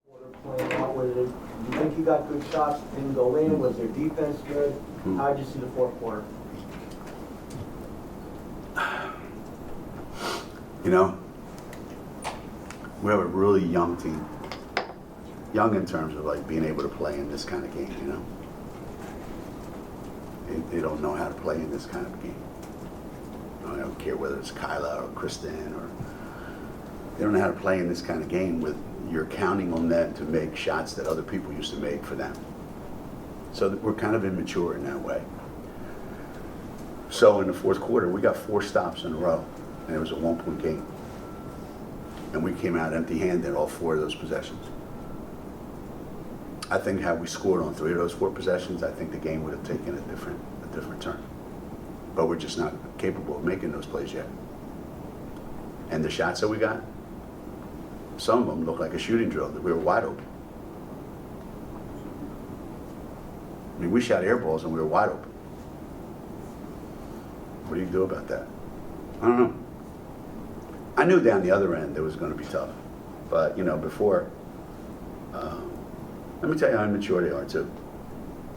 Playing out with it. Do you think you got good shots? Didn't go in? Was their defense good? How did you see the fourth quarter? You know, we have a really young team. Young in terms of like being able to play in this kind of game, you know. They don't know how to play in this kind of game. I don't care whether it's Kyla or Kristen or they don't know how to play in this kind of game with you're counting on them to make shots that other people used to make for them. So we're kind of immature in that way. So in the fourth quarter, we got 4 stops in a row, and it was a 1-point game. And we came out empty-handed all 4 of those possessions. I think had we scored on 3 of those 4 possessions, I think the game would have taken a different turn. But we're just not capable of making those plays yet. And the shots that we got, some of them looked like a shooting drill, that we were wide open. I mean, we shot air balls and we were wide open. What do you do about that? I don't know. I knew down the other end it was going to be tough. But, you know, before, let me tell you how immature they are, too.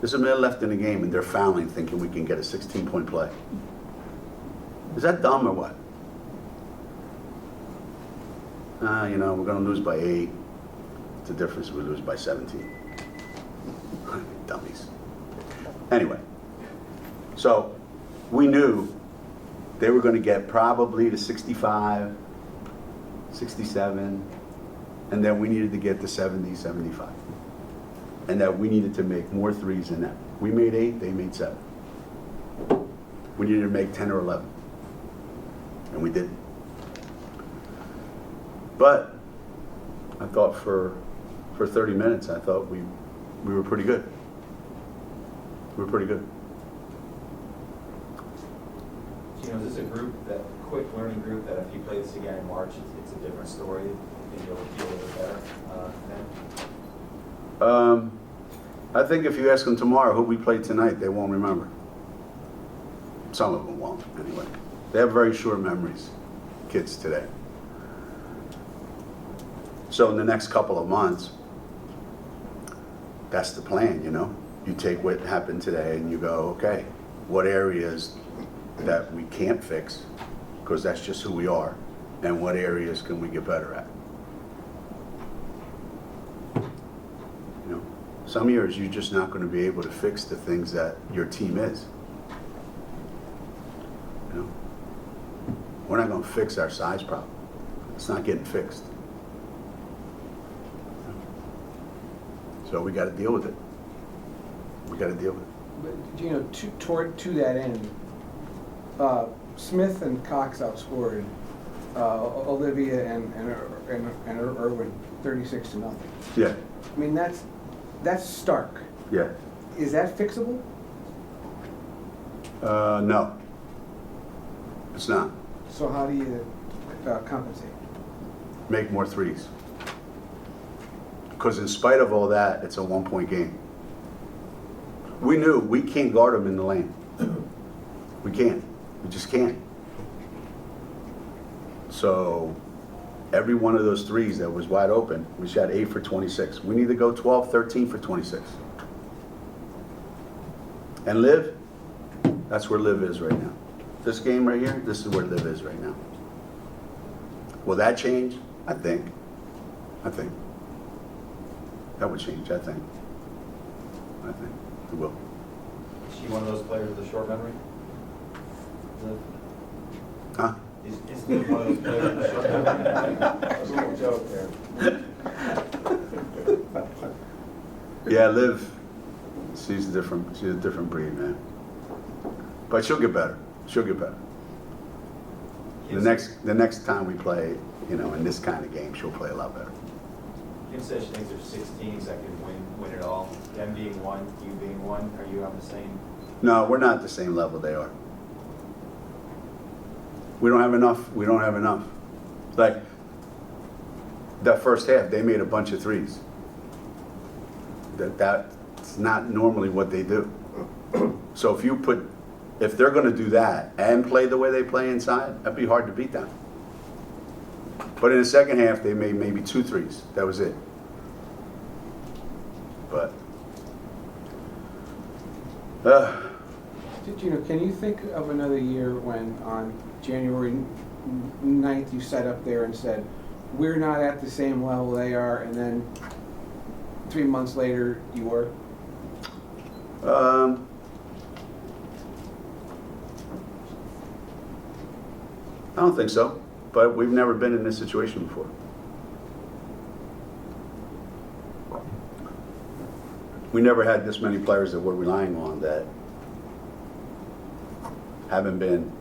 There's a minute left in the game and they're fouling thinking we can get a 16-point play. Is that dumb or what? You know, we're going to lose by 8. It's the difference if we lose by 17. Dummies. Anyway, so we knew they were going to get probably to 65, 67, and then we needed to get to 70, 75. And that we needed to make more threes than that. We made 8, they made 7. We needed to make 10 or 11. And we did. But I thought for 30 minutes, I thought we were pretty good. We were pretty good. You know, is this a group, that quick learning group, that if you play this again in March, it's a different story, and you'll feel a little better then? I think if you ask them tomorrow who we played tonight, they won't remember. Some of them won't, anyway. They have very short memories, kids today. So in the next couple of months, that's the plan, you know? You take what happened today and you go, okay, what areas that we can't fix, because that's just who we are, and what areas can we get better at? You know, some years you're just not going to be able to fix the things that your team is. You know, we're not going to fix our size problem. It's not getting fixed. So we got to deal with it. We got to deal with it. But, you know, to that end, Smith and Cox outscored Olivia and Irwin 36-0. Yeah. I mean, that's stark. Yeah. Is that fixable? No. It's not. So how do you compensate? Make more threes. Because in spite of all that, it's a 1-point game. We knew we can't guard them in the lane. We can't. We just can't. So every one of those threes that was wide open, we shot 8 for 26. We need to go 12, 13 for 26. And Liv, that's where Liv is right now. This game right here, this is where Liv is right now. Will that change? I think. That would change, I think. It will. Is she one of those players with a short memory? Huh? Is Liv one of those players with a short memory? That was a little joke there. Yeah, Liv, she's a different breed, man. But she'll get better. The next time we play, you know, in this kind of game, she'll play a lot better. Kim says she thinks there's 6 teams that can win it all. Them being one, you being one. Are you on the same? No, we're not the same level they are. We don't have enough. Like, that first half, they made a bunch of threes. That's not normally what they do. So if they're going to do that and play the way they play inside, that'd be hard to beat them. But in the second half, they made maybe 2 threes. That was it. But Can you think of another year when on January 9th you sat up there and said, we're not at the same level they are, and then 3 months later you were? I don't think so, but we've never been in this situation before. We never had this many players that we're relying on that haven't been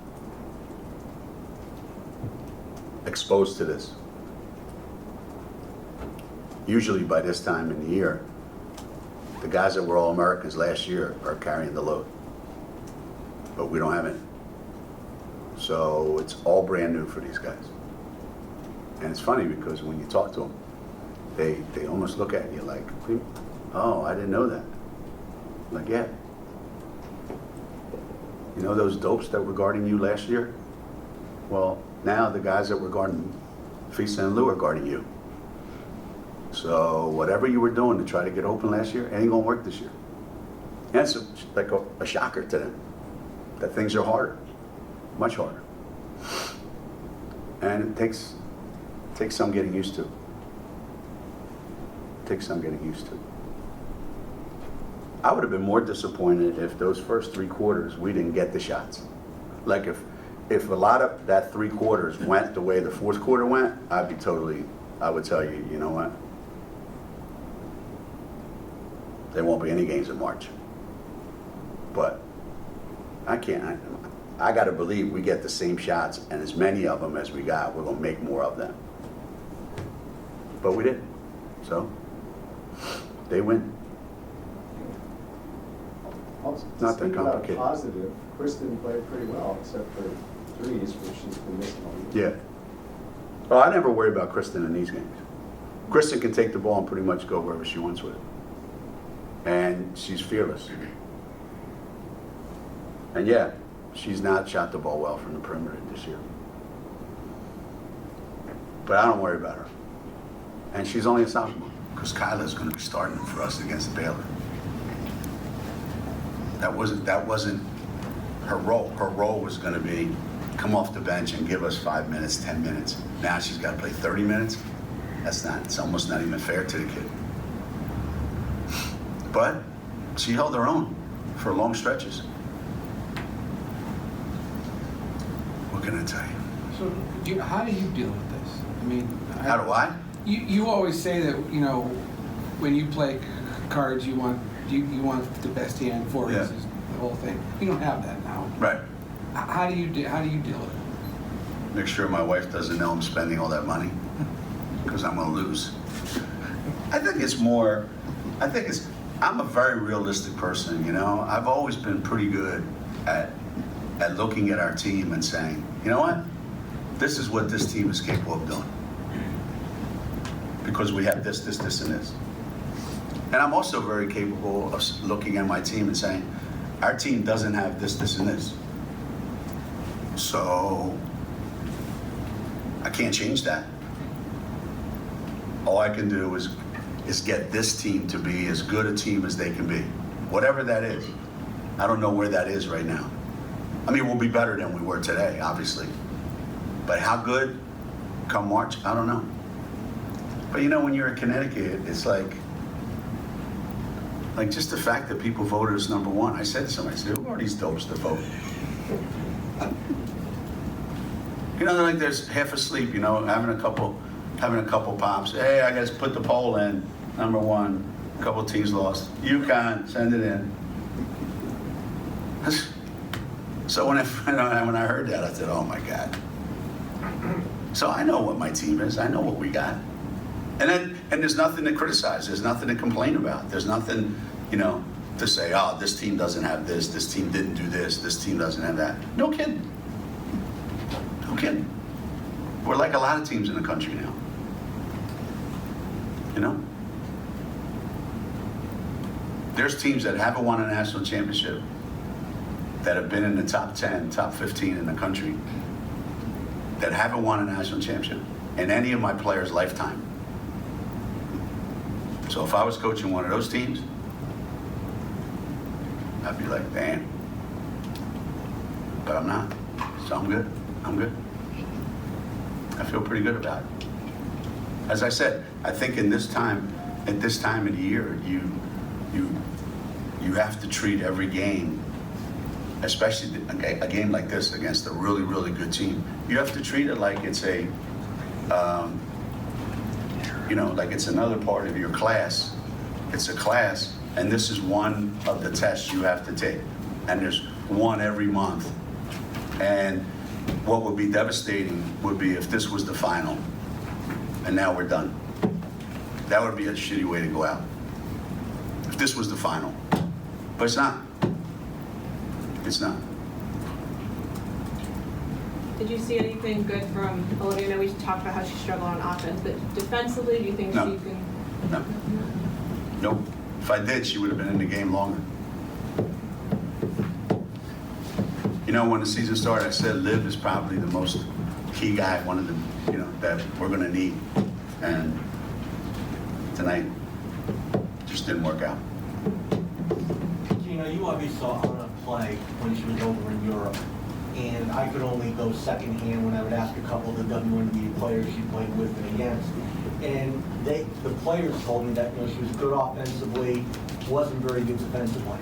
exposed to this. Usually by this time in the year, the guys that were All-Americans last year are carrying the load, but we don't have any. So it's all brand new for these guys. And it's funny because when you talk to them, they almost look at you like, oh, I didn't know that. Like, yeah. You know those dopes that were guarding you last year? Well, now the guys that were guarding Fisa and Lou are guarding you. So whatever you were doing to try to get open last year, it ain't gonna work this year. And it's like a shocker to them that things are harder, much harder. And it takes some getting used to. I would have been more disappointed if those first 3 quarters we didn't get the shots. Like if a lot of that 3 quarters went the way the 4th quarter went, I would tell you, you know what? There won't be any games in March. But I got to believe we get the same shots, and as many of them as we got, we're going to make more of them. But we didn't. So they win. Not that complicated. Positive, Kristen played pretty well, except for threes, which she's been missing all year. Yeah. Oh, I never worry about Kristen in these games. Kristen can take the ball and pretty much go wherever she wants with it. And she's fearless. And yeah, she's not shot the ball well from the perimeter this year. But I don't worry about her. And she's only a sophomore, because Kyla's going to be starting for us against Baylor. That wasn't her role. Her role was going to be come off the bench and give us 5 minutes, 10 minutes. Now she's got to play 30 minutes. It's almost not even fair to the kid. But she held her own for long stretches. What can I tell you? So, how do you deal with this? I mean, How do I? You always say that, when you play cards, you want the best hand, four Yeah. aces, the whole thing. You don't have that now. Right. How do you deal with it? Make sure my wife doesn't know I'm spending all that money, because I'm going to lose. I'm a very realistic person, I've always been pretty good at looking at our team and saying, you know what? This is what this team is capable of doing. Because we have this, and this. And I'm also very capable of looking at my team and saying, our team doesn't have this, and this. So I can't change that. All I can do is get this team to be as good a team as they can be. Whatever that is. I don't know where that is right now. I mean, we'll be better than we were today, obviously. But how good come March, I don't know. But when you're in Connecticut, it's like just the fact that people voted us #1. I said to somebody, I said, who are these dopes to vote? They're like there's half asleep, having a couple pops. Hey, I guess put the poll in, #1. A couple teams lost. UConn, send it in. So when I heard that, I said, oh my God. So I know what my team is. I know what we got. And there's nothing to criticize. There's nothing to complain about. There's nothing, to say, oh, this team doesn't have this team didn't do this team doesn't have that. No kidding. No kidding. We're like a lot of teams in the country now. There's teams that haven't won a national championship that have been in the top 10, top 15 in the country that haven't won a national championship in any of my players' lifetime. So So if I was coaching one of those teams, I'd be like, damn. But I'm not. So I'm good. I'm good. I feel pretty good about it. As I said, I think at this time of the year, you have to treat every game, especially a game like this against a really, really good team. You have to treat it like it's a, like it's another part of your class. It's a class, and this is one of the tests you have to take. And there's one every month. And what would be devastating would be if this was the final, and now we're done. That would be a shitty way to go out. If this was the final. But it's not. It's not. Did you see anything good from Olivia? I know we talked about how she struggled on offense, but defensively, do you think No. she can? No. Nope. If I did, she would have been in the game longer. When the season started, I said Liv is probably the most key guy, one of the, that we're going to need. And tonight, just didn't work out. Geno, you obviously saw Anna play when she was over in Europe, and I could only go secondhand when I would ask a couple of the WNBA players she played with and against. And the players told me that she was good offensively, wasn't very good defensively.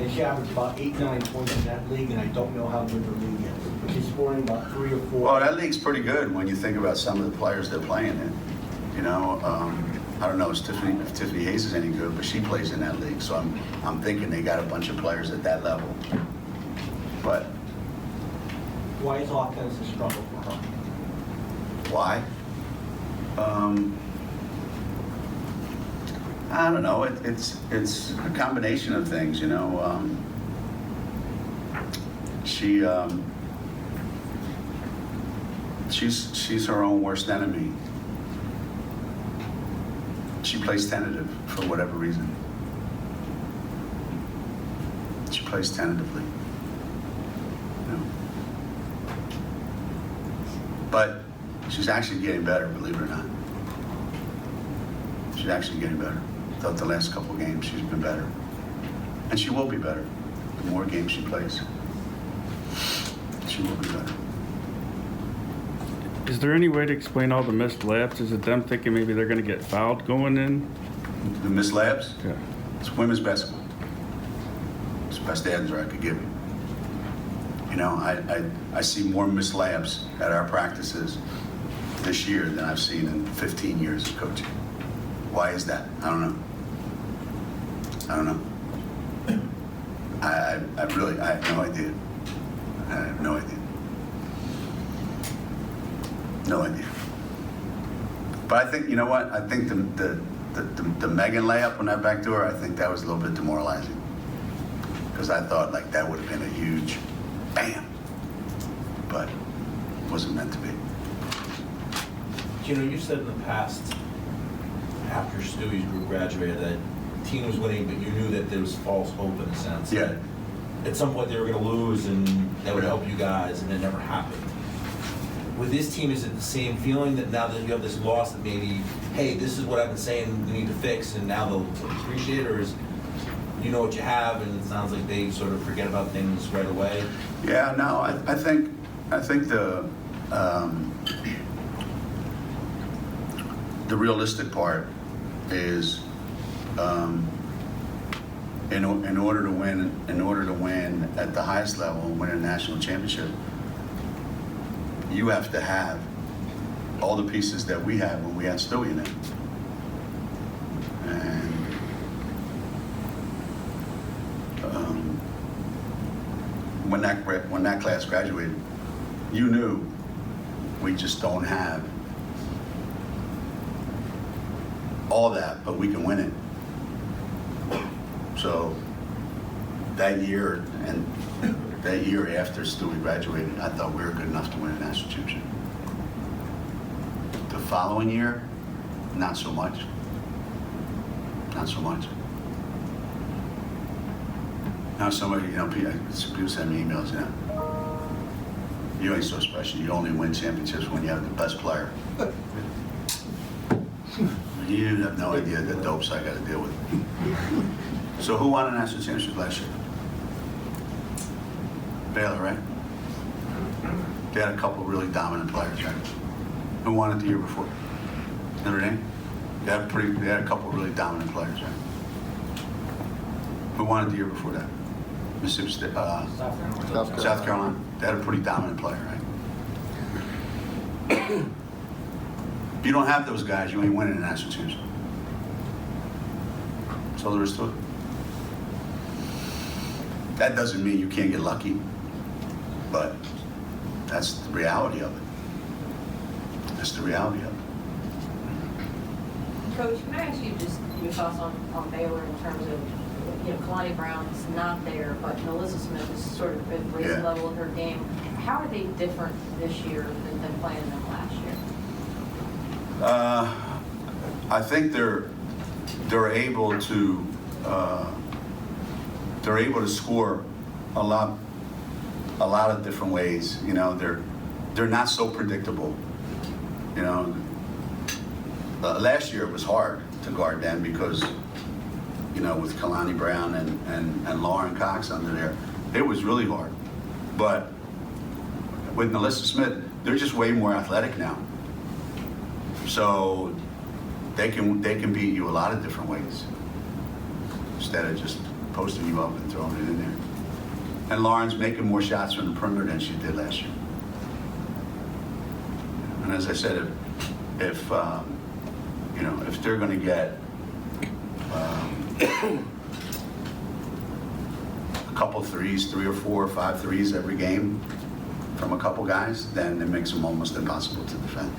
And she averaged about 8-9 points in that league, and I don't know how good her league is. But she's scoring about 3 or 4. Well, that league's pretty good when you think about some of the players they're playing in. I don't know if Tiffany Hayes is any good, but she plays in that league. So I'm thinking they got a bunch of players at that level. But Why is offense a struggle for her? why? I don't know. It's a combination of things, she's her own worst enemy. She plays tentative for whatever reason. She plays tentatively. But she's actually getting better, believe it or not. She's actually getting better. I thought the last couple of games she's been better. And she will be better the more games she plays. She will be better. Is there any way to explain all the missed layups? Is it them thinking maybe they're going to get fouled going in? The missed layups? Yeah. It's women's basketball. It's the best answer I could give you. I see more missed layups at our practices this year than I've seen in 15 years of coaching. Why is that? I don't know. I have no idea. I have no idea. No idea. But I think, you know what? I think the Megan layup on that back door, I think that was a little bit demoralizing. Because I thought that would have been a huge bam. But it wasn't meant to be. You said in the past, after Stewie's group graduated, that the team was winning, but you knew that there was false hope in a sense. Yeah. At some point they were going to lose and that would help you guys, and it never happened. With this team, is it the same feeling that now that you have this loss that maybe, hey, this is what I've been saying we need to fix, and now they'll appreciate it, or is you know what you have, and it sounds like they sort of forget about things right away? Yeah, no, I think the realistic part is in order to win at the highest level and win a national championship, you have to have all the pieces that we had when we had Stewie in it. And when that class graduated, you knew we just don't have all that, but we can win it. So that year after Stewie graduated, I thought we were good enough to win a national championship. The following year, not so much. Not so much. Now somebody, people send me emails, you ain't so special. You only win championships when you have the best player. You have no idea the dopes I got to deal with. So who won a national championship last year? Baylor, right? They had a couple of really dominant players, right? Who won it the year before? Notre Dame? They had a couple of really dominant players, right? Who won it the year before that? Mississippi State, South Carolina. They had a pretty dominant player, right? If you don't have those guys, you ain't winning a national championship. That's all there is to it. That doesn't mean you can't get lucky, but that's the reality of it. That's the reality of it. Coach, can I ask you just your thoughts on Baylor in terms of, Kalani Brown's not there, but Melissa Smith has sort of been raised the level of her game. How are they different this year than playing them last year? I think they're able to score a lot of different ways. They're not so predictable. Last year it was hard to guard them because with Kalani Brown and Lauren Cox under there, it was really hard. But with Melissa Smith, they're just way more athletic now. So they can beat you a lot of different ways instead of just posting you up and throwing it in there. And Lauren's making more shots from the perimeter than she did last year. And as I said, if they're going to get a couple threes, 3 or 4 or 5 threes every game from a couple guys, then it makes them almost impossible to defend.